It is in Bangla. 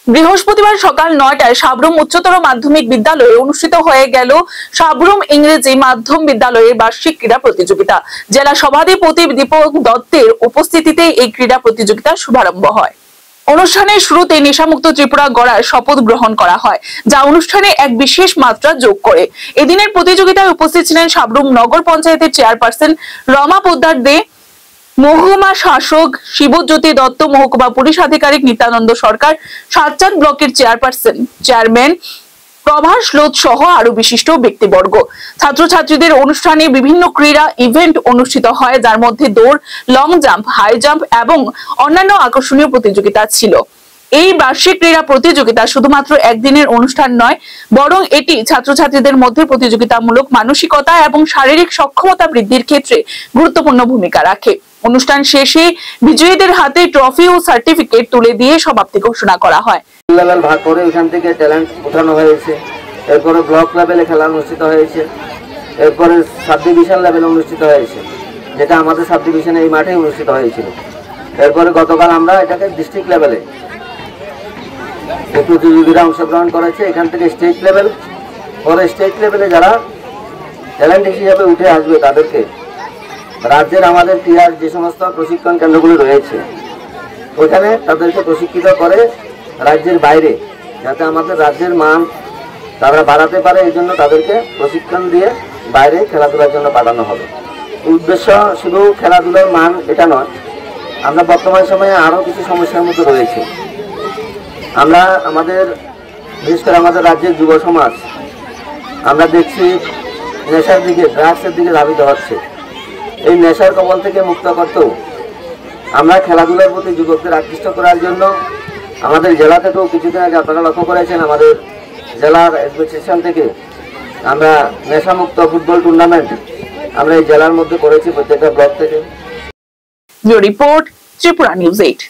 বৃহস্পতিবার সকাল 9টায় সাবরুম উচ্চতর মাধ্যমিক বিদ্যালয়ে অনুষ্ঠিত হয়ে গেল সাবরুম ইংরেজি মাধ্যম বিদ্যালয়ের বার্ষিক ক্রীড়া প্রতিযোগিতা। জেলা সভাধিপতি দীপক দত্তের উপস্থিতিতে এই ক্রীড়া প্রতিযোগিতার শুভারম্ভ হয়। অনুষ্ঠানের শুরুতে নেশামুক্ত ত্রিপুরা গড়ার শপথ গ্রহণ করা হয়, যা অনুষ্ঠানে এক বিশেষ মাত্রা যোগ করে। এদিনের প্রতিযোগিতায় উপস্থিত ছিলেন সাবরুম নগর পঞ্চায়েতের চেয়ারপারসন রমা পোদ্দার দে, মহকুমা শাসক শিবজ্যোতি দত্ত, মহকুমা পুলিশ আধিকারিক নিত্যানন্দ সরকার, সাতচাঁদ ব্লকের চেয়ারম্যান প্রভাস লোধ সহ আরো বিশিষ্ট ব্যক্তিবর্গ। ছাত্রছাত্রীদের অনুষ্ঠানে বিভিন্ন ক্রীড়া ইভেন্ট অনুষ্ঠিত হয়, যার মধ্যে দৌড়, লং জাম্প, হাই জাম্প এবং অন্যান্য আকর্ষণীয় প্রতিযোগিতা ছিল। এই বার্ষিক ক্রীড়া প্রতিযোগিতা শুধুমাত্র একদিনের অনুষ্ঠান নয়, বরং এটি ছাত্রছাত্রীদের মধ্যে প্রতিযোগিতামূলক মানসিকতা এবং শারীরিক সক্ষমতা বৃদ্ধির ক্ষেত্রে গুরুত্বপূর্ণ ভূমিকা রাখে। অনুষ্ঠান শেষে বিজয়ীদের হাতে ট্রফি ও সার্টিফিকেট তুলে দিয়ে সমাপ্তি ঘোষণা করা হয়। লেভেল ভাগ করে এখান থেকে ট্যালেন্ট উঠানো হয়েছে, এরপরে ব্লক লেভেলে খেলা অনুষ্ঠিত হয়েছে, এরপরে সাব ডিভিশন লেভেলে অনুষ্ঠিত হয়েছে, যেটা আমাদের সাব ডিভিশনে এই মাঠে অনুষ্ঠিত হয়েছিল। এরপরে গতকাল আমরা এটাকে ডিস্ট্রিক্ট লেভেলে প্রতিযোগীরা অংশগ্রহণ করেছে। এখান থেকে স্টেট লেভেল, পরে স্টেট লেভেলে যারা ট্যালেন্ট হিসাবে উঠে আসবে তাদেরকে রাজ্যের আমাদের ক্রীড়ার যে সমস্ত প্রশিক্ষণ কেন্দ্রগুলি রয়েছে ওইখানে তাদেরকে প্রশিক্ষিত করে রাজ্যের বাইরে, যাতে আমাদের রাজ্যের মান তারা বাড়াতে পারে, এই জন্য তাদেরকে প্রশিক্ষণ দিয়ে বাইরে খেলাধুলার জন্য পাঠানো হবে। উদ্দেশ্য শুধু খেলাধুলার মান এটা নয়, আমরা বর্তমান সময়ে আরও কিছু সমস্যার মধ্যে রয়েছে। আমরা আমাদের বিশেষ করে আমাদের রাজ্যের যুব সমাজ আমরা দেখছি নেশার দিকে, ড্রাগসের দিকে ধাবিত হচ্ছে। এই নেশার কবল থেকে মুক্ত করতেও আমরা খেলাধুলার প্রতি যুবকদের আকৃষ্ট করার জন্য আমাদের জেলা থেকেও কিছুদিন আগে আপনারা লক্ষ্য করেছেন, আমাদের জেলার অ্যাসোসিয়েশন থেকে আমরা নেশামুক্ত ফুটবল টুর্নামেন্ট আমরা এই জেলার মধ্যে করেছি প্রত্যেকটা ব্লক থেকে। Report Tripura news 8।